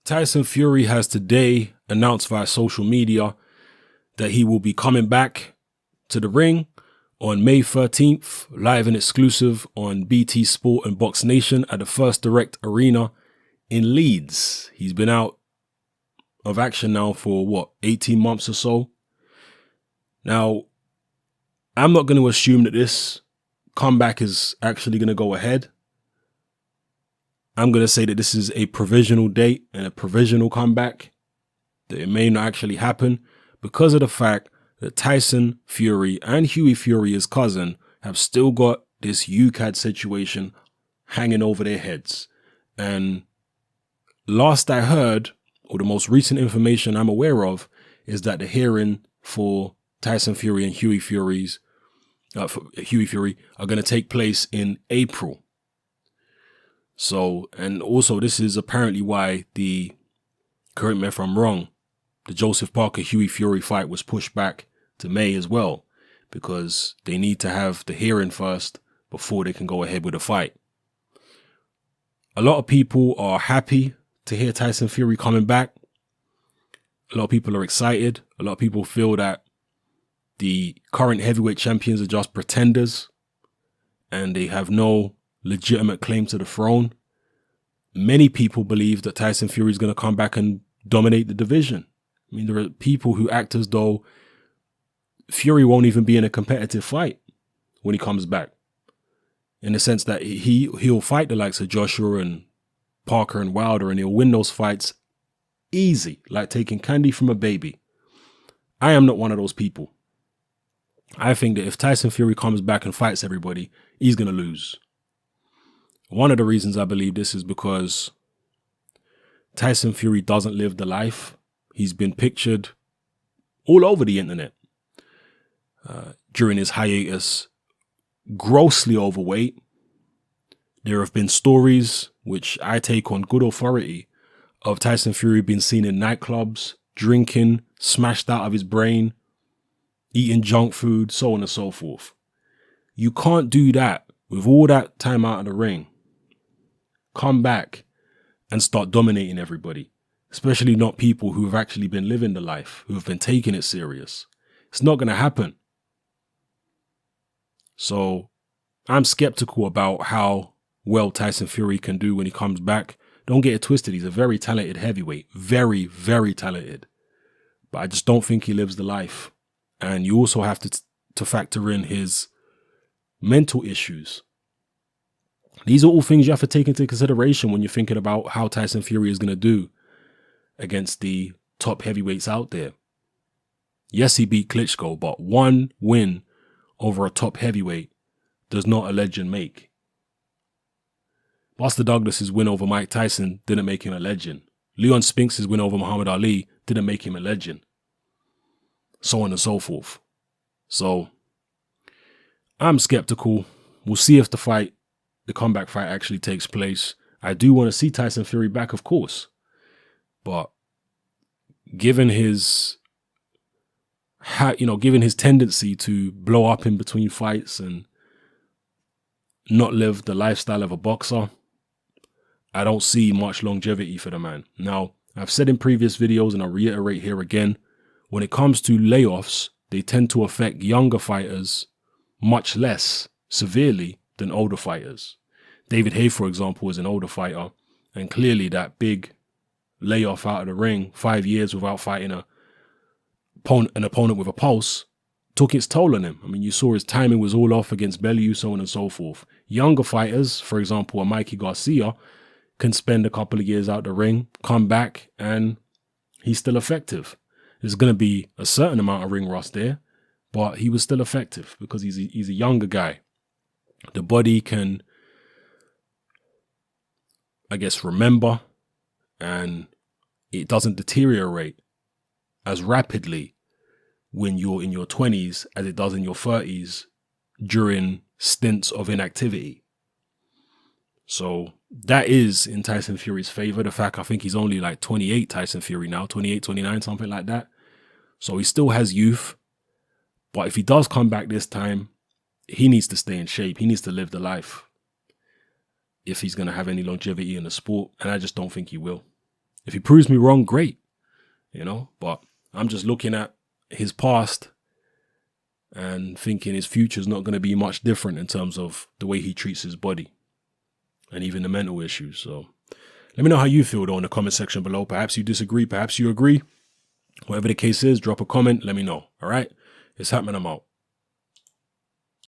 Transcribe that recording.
Tyson Fury has today announced via social media that he will be coming back to the ring on May 13th, live and exclusive on BT Sport and Box Nation at the First Direct Arena in Leeds. He's been out of action now for 18 months or so. Now, I'm not going to assume that this comeback is actually going to go ahead. I'm going to say that this is a provisional date and a provisional comeback, that it may not actually happen because of the fact that Tyson Fury and Hughie Fury, his cousin, have still got this UCAD situation hanging over their heads. And last I heard, or the most recent information I'm aware of, is that the hearing for Tyson Fury and Hughie Fury are going to take place in April. So, and also this is apparently why correct me if I'm wrong, the Joseph Parker Hughie Fury fight was pushed back to May as well, because they need to have the hearing first before they can go ahead with the fight. A lot of people are happy to hear Tyson Fury coming back. A lot of people are excited. A lot of people feel that the current heavyweight champions are just pretenders and they have no legitimate claim to the throne. Many people believe that Tyson Fury is going to come back and dominate the division. I mean, there are people who act as though Fury won't even be in a competitive fight when he comes back, in the sense that he'll fight the likes of Joshua and Parker and Wilder, and he'll win those fights easy, like taking candy from a baby. I am not one of those people. I think that if Tyson Fury comes back and fights everybody, he's going to lose. One of the reasons I believe this is because Tyson Fury doesn't live the life. He's been pictured all over the internet during his hiatus, grossly overweight. There have been stories, which I take on good authority, of Tyson Fury being seen in nightclubs, drinking, smashed out of his brain, eating junk food, so on and so forth. You can't do that with all that time out of the ring. Come back and start dominating everybody, especially not people who have actually been living the life, who have been taking it serious. It's not going to happen. So I'm skeptical about how well Tyson Fury can do when he comes back. Don't get it twisted. He's a very talented heavyweight. Very, very talented. But I just don't think he lives the life. And you also have to factor in his mental issues. These are all things you have to take into consideration when you're thinking about how Tyson Fury is going to do against the top heavyweights out there. Yes, he beat Klitschko, but one win over a top heavyweight does not a legend make. Buster Douglas's win over Mike Tyson didn't make him a legend. Leon Spinks' win over Muhammad Ali didn't make him a legend. So on and so forth. So I'm skeptical. We'll see if the comeback fight actually takes place. I do want to see Tyson Fury back, of course. But given his tendency to blow up in between fights and not live the lifestyle of a boxer, I don't see much longevity for the man. Now, I've said in previous videos, and I'll reiterate here again, when it comes to layoffs, they tend to affect younger fighters much less severely than older fighters. David Haye, for example, is an older fighter, and clearly that big layoff out of the ring, 5 years without fighting an opponent with a pulse, took its toll on him. I mean, you saw his timing was all off against Bellew, so on and so forth. Younger fighters, for example, a Mikey Garcia, can spend a couple of years out the ring, come back, and he's still effective. There's going to be a certain amount of ring rust there, but he was still effective because he's a younger guy. The body can, I guess, remember, and it doesn't deteriorate as rapidly when you're in your 20s as it does in your 30s during stints of inactivity. So that is in Tyson Fury's favor. The fact, I think he's only like 28, Tyson Fury now, 28, 29, something like that. So he still has youth. But if he does come back this time, he needs to stay in shape. He needs to live the life if he's going to have any longevity in the sport. And I just don't think he will. If he proves me wrong, great, but I'm just looking at his past and thinking his future is not going to be much different in terms of the way he treats his body and even the mental issues. So let me know how you feel though in the comment section below. Perhaps you disagree, perhaps you agree. Whatever the case is, drop a comment, let me know. All right? It's happening, I'm out.